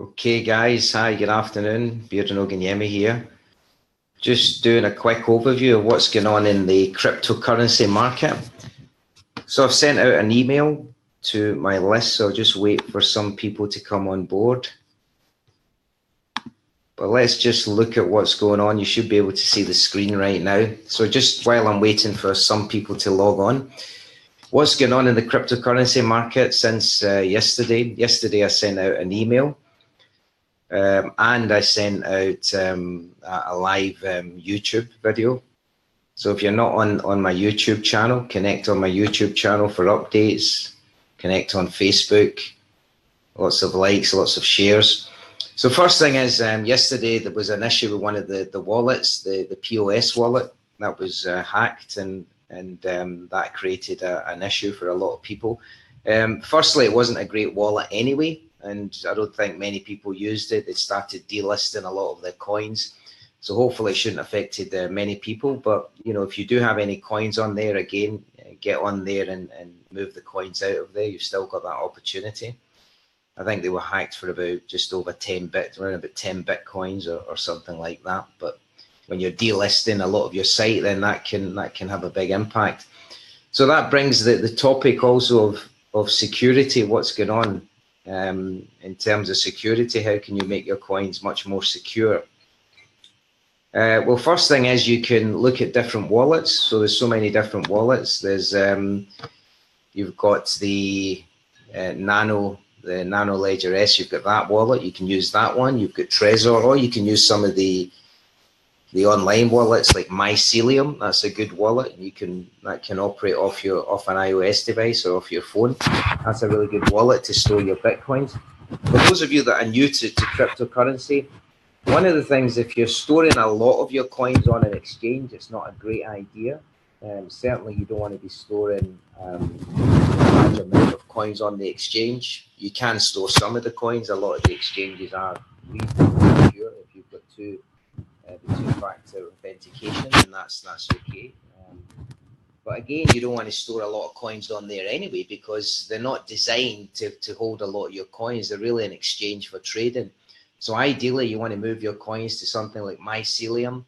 Okay, guys. Hi, good afternoon. Bearden Oganyemi here. Just doing a quick overview of what's going on in the cryptocurrency market. So I've sent out an email to my list, so I'll just wait for some people to come on board. But let's just look at what's going on. You should be able to see the screen right now. So just while I'm waiting for some people to log on, what's going on in the cryptocurrency market since yesterday? Yesterday I sent out an email. And I sent out a live YouTube video. So if you're not on my YouTube channel, connect on my YouTube channel for updates. Connect on Facebook. Lots of likes, lots of shares. So first thing is, yesterday there was an issue with one of the wallets, the POS wallet that was hacked, and that created an issue for a lot of people. Firstly, it wasn't a great wallet anyway, and I don't think many people used it. They started delisting a lot of their coins. So hopefully it shouldn't have affected many people. But, you know, if you do have any coins on there, again, get on there and move the coins out of there. You've still got that opportunity. I think they were hacked for about just over 10 bits, around about 10 Bitcoins or something like that. But when you're delisting a lot of your site, then that can have a big impact. So that brings the topic also of security, what's going on. In terms of security, how can you make your coins much more secure? Well, first thing is you can look at different wallets. So there's so many different wallets. There's you've got the Nano Ledger S. You've got that wallet. You can use that one. You've got Trezor, or you can use some of the online wallets like Mycelium. That's a good wallet. That can operate off an iOS device or off your phone. That's a really good wallet to store your Bitcoins. For those of you that are new to cryptocurrency, one of the things, if you're storing a lot of your coins on an exchange, it's not a great idea. Certainly you don't want to be storing a large amount of coins on the exchange. You can store some of the coins. A lot of the exchanges are reasonably secure if you've got the two-factor authentication, and that's okay. But again, you don't want to store a lot of coins on there anyway, because they're not designed to hold a lot of your coins. They're really an exchange for trading. So ideally, you want to move your coins to something like Mycelium.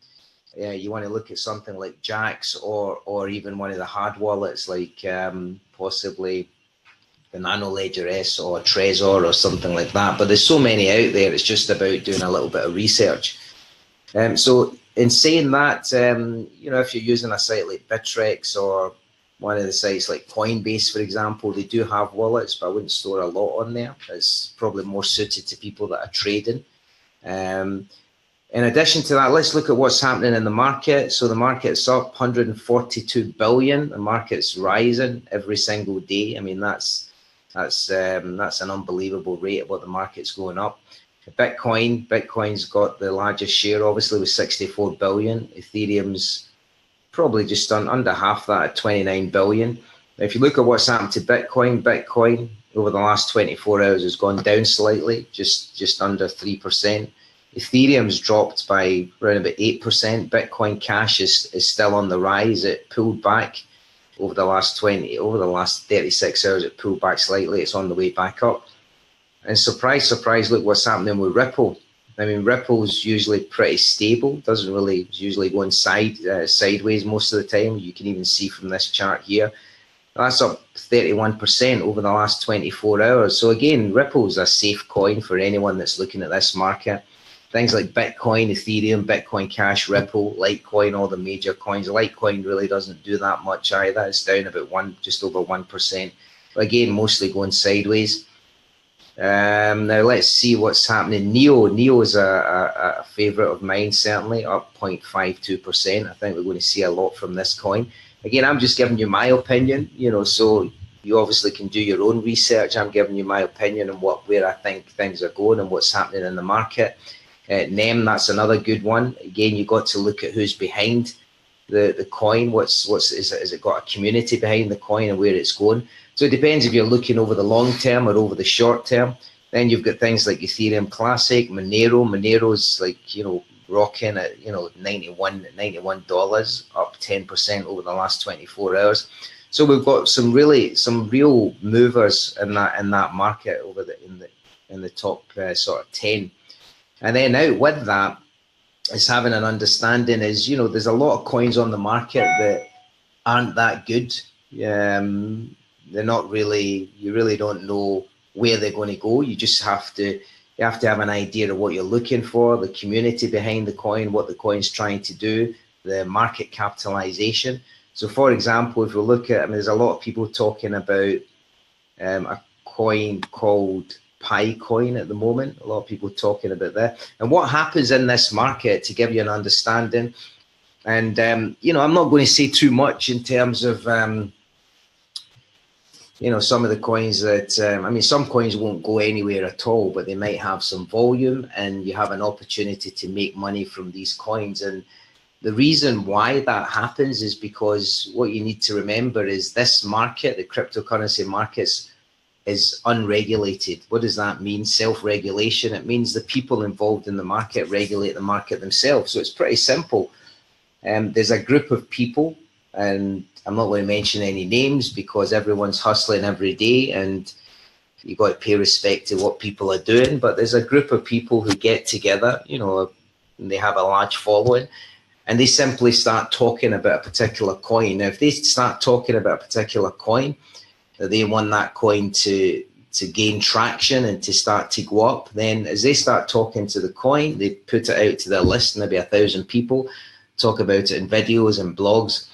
You want to look at something like Jax, or even one of the hard wallets like possibly the Nano Ledger S or Trezor or something like that. But there's so many out there. It's just about doing a little bit of research. So in saying that, you know, if you're using a site like Bittrex or one of the sites like Coinbase, for example, they do have wallets, but I wouldn't store a lot on there. It's probably more suited to people that are trading. In addition to that, let's look at what's happening in the market. So the market's up 142 billion. The market's rising every single day. I mean, that's an unbelievable rate of what the market's going up. Bitcoin's got the largest share, obviously, with 64 billion. Ethereum's probably just under half that at 29 billion. Now, if you look at what's happened to Bitcoin over the last 24 hours has gone down slightly, just under 3%. Ethereum's dropped by around about 8%. Bitcoin Cash is still on the rise. It pulled back over the last 36 hours. It pulled back slightly. It's on the way back up. And surprise, surprise, look what's happening with Ripple. I mean, Ripple's usually pretty stable. It's usually going sideways most of the time. You can even see from this chart here. That's up 31% over the last 24 hours. So again, Ripple's a safe coin for anyone that's looking at this market. Things like Bitcoin, Ethereum, Bitcoin Cash, Ripple, Litecoin, all the major coins. Litecoin really doesn't do that much either. It's down about just over 1%. But again, mostly going sideways. Now let's see what's happening. Neo is a favorite of mine, certainly up 0.52%. I think we're going to see a lot from this coin. Again, I'm just giving you my opinion, you know, so you obviously can do your own research. I'm giving you my opinion on where I think things are going and what's happening in the market. NEM, that's another good one. Again, you got to look at who's behind the coin. Is it got a community behind the coin and where it's going? So it depends if you're looking over the long term or over the short term. Then you've got things like Ethereum Classic, Monero. Monero's like, you know, rocking at, you know, $91, up 10% over the last 24 hours. So we've got some real movers in that market the top sort of 10. And then out with that is having an understanding is, there's a lot of coins on the market that aren't that good. They're not really, you really don't know where they're going to go. You have to have an idea of what you're looking for, the community behind the coin, what the coin's trying to do, the market capitalization. So for example, if we look at, there's a lot of people talking about a coin called piecoin at the moment. A lot of people talking about that. And what happens in this market, to give you an understanding, and I'm not going to say too much in terms of some of the coins that some coins won't go anywhere at all, but they might have some volume, and you have an opportunity to make money from these coins. And the reason why that happens is because what you need to remember is this market, the cryptocurrency markets, is unregulated. What does that mean? Self-regulation. It means the people involved in the market regulate the market themselves. So it's pretty simple. There's a group of people, and I'm not going to mention any names because everyone's hustling every day and you've got to pay respect to what people are doing. But there's a group of people who get together, and they have a large following, and they simply start talking about a particular coin. Now, if they start talking about a particular coin, they want that coin to gain traction and to start to go up, then as they start talking to the coin, they put it out to their list, maybe 1,000 people, talk about it in videos and blogs.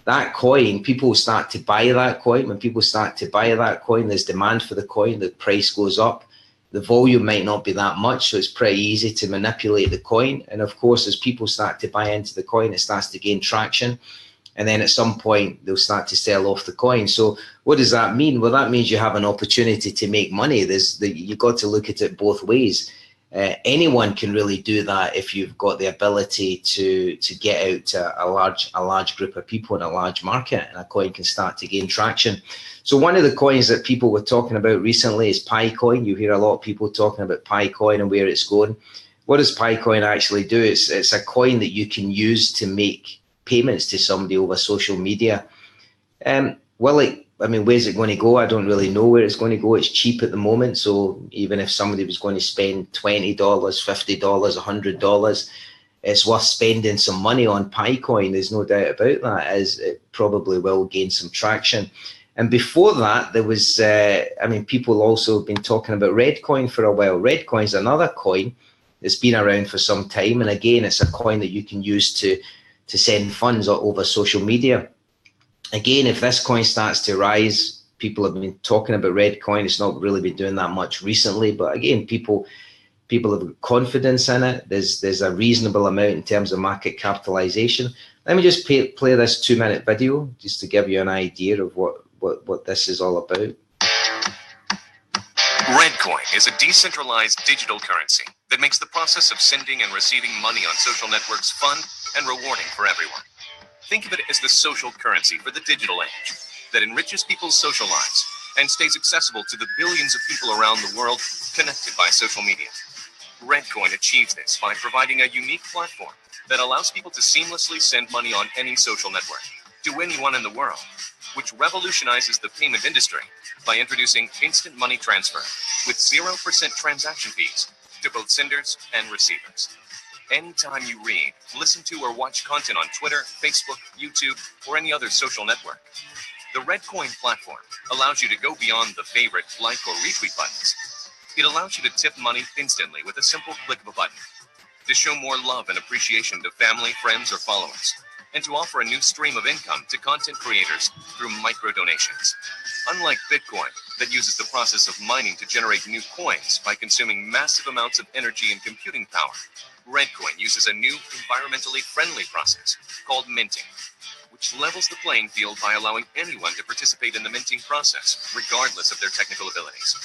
That coin, people start to buy that coin. When people start to buy that coin, there's demand for the coin, the price goes up. The volume might not be that much, so it's pretty easy to manipulate the coin. And of course, as people start to buy into the coin, it starts to gain traction. And then at some point, they'll start to sell off the coin. So what does that mean? Well, that means you have an opportunity to make money. You've got to look at it both ways. Anyone can really do that if you've got the ability to get out to a large group of people in a large market, and a coin can start to gain traction. So one of the coins that people were talking about recently is piecoin. You hear a lot of people talking about piecoin and where it's going. What does piecoin actually do? It's a coin that you can use to make payments to somebody over social media. Where's it going to go? I don't really know where it's going to go. It's cheap at the moment. So even if somebody was going to spend $20, $50, $100, it's worth spending some money on piecoin. There's no doubt about that, as it probably will gain some traction. And before that, there was, people also have been talking about reddcoin for a while. Reddcoin is another coin that's been around for some time. And again, it's a coin that you can use to send funds over social media. Again, if this coin starts to rise, people have been talking about reddcoin. It's not really been doing that much recently, but again, people have confidence in it. There's a reasonable amount in terms of market capitalization. Let me just play this 2-minute video just to give you an idea of what this is all about. Reddcoin is a decentralized digital currency that makes the process of sending and receiving money on social networks fun and rewarding for everyone. Think of it as the social currency for the digital age that enriches people's social lives and stays accessible to the billions of people around the world connected by social media. Reddcoin achieves this by providing a unique platform that allows people to seamlessly send money on any social network to anyone in the world, which revolutionizes the payment industry by introducing instant money transfer with 0% transaction fees to both senders and receivers. Anytime you read, listen to, or watch content on Twitter, Facebook, YouTube, or any other social network, the Reddcoin platform allows you to go beyond the favorite, like, or retweet buttons. It allows you to tip money instantly with a simple click of a button, to show more love and appreciation to family, friends, or followers, and to offer a new stream of income to content creators through micro donations. Unlike Bitcoin, that uses the process of mining to generate new coins by consuming massive amounts of energy and computing power, Reddcoin uses a new environmentally friendly process called minting, which levels the playing field by allowing anyone to participate in the minting process, regardless of their technical abilities.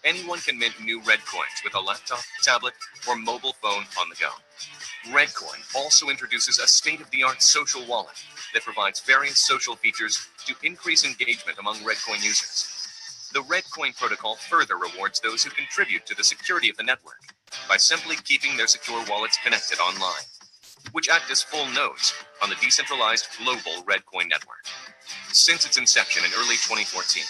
Anyone can mint new Reddcoins with a laptop, tablet, or mobile phone on the go. Reddcoin also introduces a state-of-the-art social wallet that provides various social features to increase engagement among Reddcoin users. The Reddcoin protocol further rewards those who contribute to the security of the network by simply keeping their secure wallets connected online, which act as full nodes on the decentralized global Reddcoin network. Since its inception in early 2014,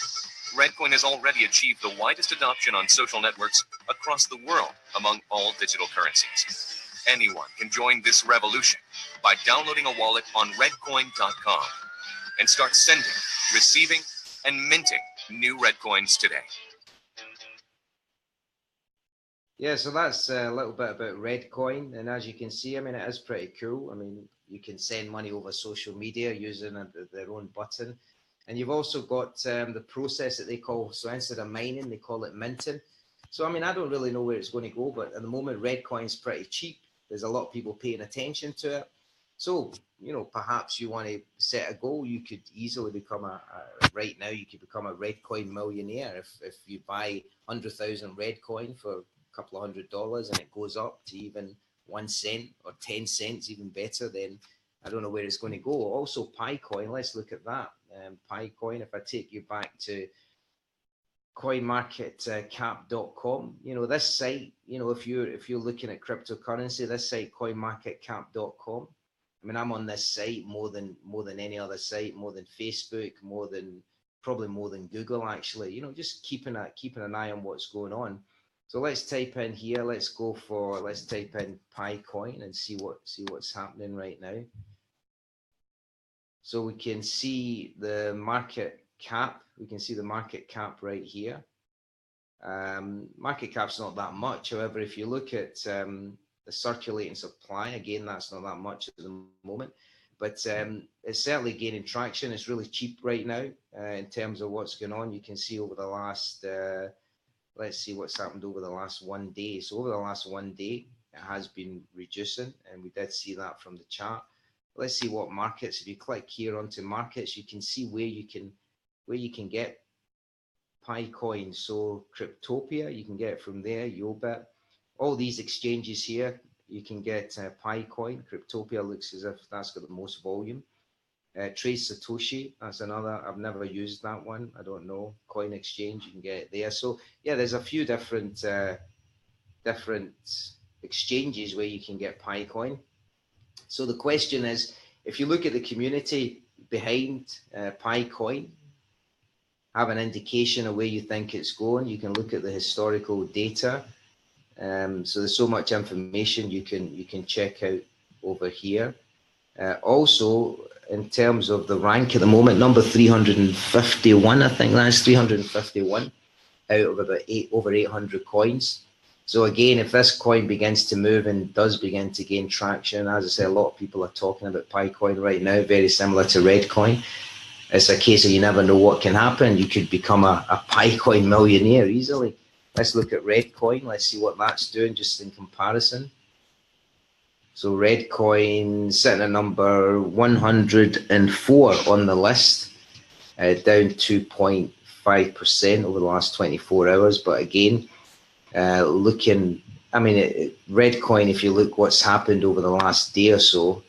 Redcoin has already achieved the widest adoption on social networks across the world among all digital currencies. Anyone can join this revolution by downloading a wallet on reddcoin.com and start sending, receiving, and minting new Redcoins today. Yeah, so that's a little bit about Redcoin, and as you can see, I mean, it is pretty cool. I mean, you can send money over social media using their own button, and you've also got the process that they call, so instead of mining, they call it minting. So I mean, I don't really know where it's going to go, but at the moment, Redcoin's pretty cheap. There's a lot of people paying attention to it. So, you know, perhaps you want to set a goal. You could easily become right now, you could become a Redcoin millionaire if you buy 100,000 Redcoin for couple of $100 and it goes up to even 1 cent or 10 cents, even better, then I don't know where it's going to go. Also piecoin, let's look at that. Piecoin, if I take you back to coinmarketcap.com, you know, this site, you know, if you're looking at cryptocurrency, this site coinmarketcap.com, I mean, I'm on this site more than any other site, more than Facebook, probably more than Google, actually, you know, just keeping an eye on what's going on. So let's type in here, let's type in piecoin and see what's happening right now. So we can see the market cap, right here. Market cap's not that much. However, if you look at the circulating supply, again, that's not that much at the moment, but it's certainly gaining traction. It's really cheap right now in terms of what's going on. You can see over the last let's see what's happened over the last 1 day. So over the last 1 day, it has been reducing, and we did see that from the chart. Let's see what markets. If you click here onto markets, you can see where you can get piecoin. So Cryptopia, you can get it from there. Yobit, all these exchanges here, you can get piecoin. Cryptopia looks as if that's got the most volume. Trace Satoshi, that's another. I've never used that one. I don't know. Coin Exchange, you can get it there. So yeah, there's a few different exchanges where you can get piecoin. So the question is, if you look at the community behind piecoin, have an indication of where you think it's going. You can look at the historical data. So there's so much information you can check out over here. Also, in terms of the rank at the moment, number 351, I think that's 351 out of about over 800 coins. So again, if this coin begins to move and does begin to gain traction, as I say, a lot of people are talking about piecoin right now, very similar to Redcoin. It's a case of you never know what can happen. You could become a piecoin millionaire easily. Let's look at Redcoin. Let's see what that's doing just in comparison. So Redcoin sitting at number 104 on the list, down 2.5% over the last 24 hours. But again, looking, I mean, Redcoin, if you look what's happened over the last day or so,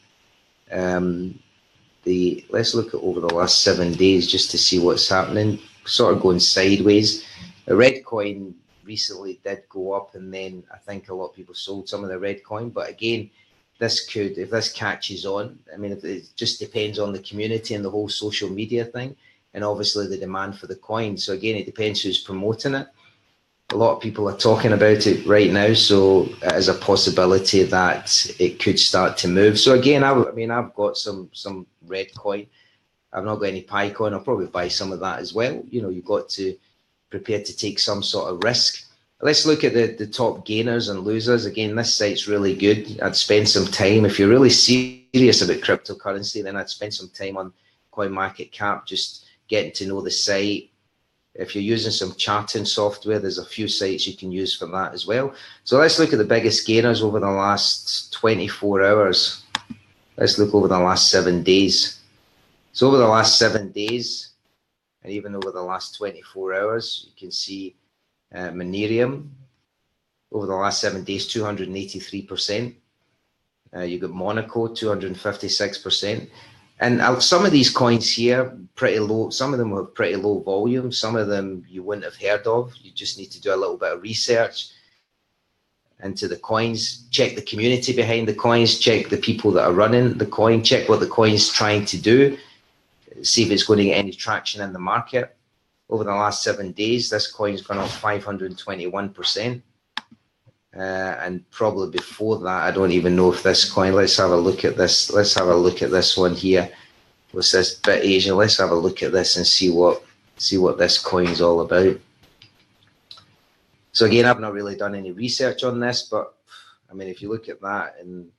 let's look at over the last 7 days just to see what's happening, sort of going sideways. Redcoin recently did go up, and then I think a lot of people sold some of the Redcoin, but again, if this catches on, I mean, it just depends on the community and the whole social media thing, and obviously the demand for the coin. So again, it depends who's promoting it. A lot of people are talking about it right now, so it is a possibility that it could start to move. So again, I've got some Redcoin. I've not got any piecoin. I'll probably buy some of that as well. You know, you've got to prepare to take some sort of risk. Let's look at the top gainers and losers. Again, this site's really good. I'd spend some time. If you're really serious about cryptocurrency, then I'd spend some time on CoinMarketCap, just getting to know the site. If you're using some charting software, there's a few sites you can use for that as well. So let's look at the biggest gainers over the last 24 hours. Let's look over the last 7 days. So over the last 7 days, and even over the last 24 hours, you can see Monerium over the last 7 days, 283%. You've got Monaco, 256%. And some of these coins here, pretty low. Some of them have pretty low volume. Some of them you wouldn't have heard of. You just need to do a little bit of research into the coins, check the community behind the coins, check the people that are running the coin, check what the coin's trying to do, see if it's going to get any traction in the market. over the last 7 days, this coin's gone up 521%. And probably before that, I don't even know if this coin, let's have a look at this. Let's have a look at this one here. What's this BitAsia? Let's have a look at this and see what this coin's all about. So again, I've not really done any research on this, but I mean, if you look at that in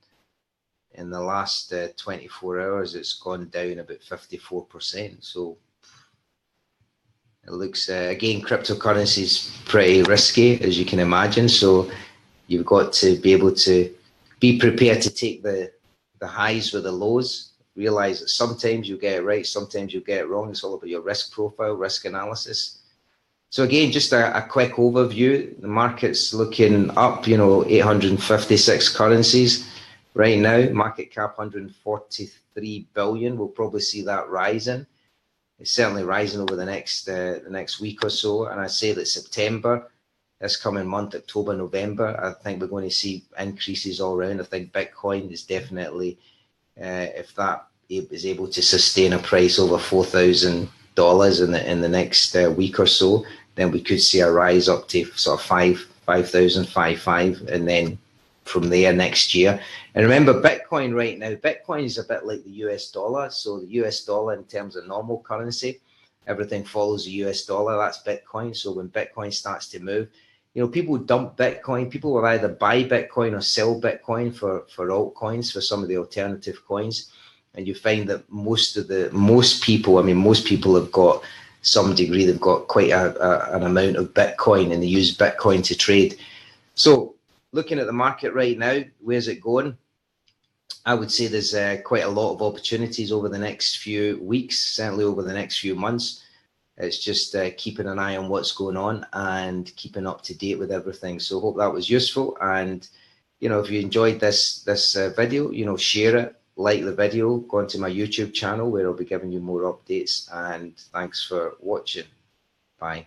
the last 24 hours, it's gone down about 54%. So it looks, again, cryptocurrency is pretty risky, as you can imagine. So you've got to be able to be prepared to take the highs with the lows. Realize that sometimes you get it right, sometimes you get it wrong. It's all about your risk profile, risk analysis. So again, just a quick overview. The market's looking up, 856 currencies right now. Market cap 143 billion. We'll probably see that rising. It's certainly rising over the next week or so. And I say that September, this coming month, October, November, I think we're going to see increases all around. I think Bitcoin is definitely, if that is able to sustain a price over $4,000 in the next week or so, then we could see a rise up to sort of 5,055, and then from there next year. And remember, Bitcoin right now, Bitcoin is a bit like the US dollar. So the US dollar, in terms of normal currency, everything follows the US dollar. That's Bitcoin. So when Bitcoin starts to move, people dump Bitcoin. People will either buy Bitcoin or sell Bitcoin for altcoins, for some of the alternative coins. And you find that most people have got some degree, they've got quite an amount of Bitcoin, and they use Bitcoin to trade. So looking at the market right now, where's it going? I would say there's quite a lot of opportunities over the next few weeks, certainly over the next few months. It's just keeping an eye on what's going on and keeping up to date with everything. So hope that was useful. And, if you enjoyed this video, share it, like the video, go onto my YouTube channel where I'll be giving you more updates. And thanks for watching. Bye.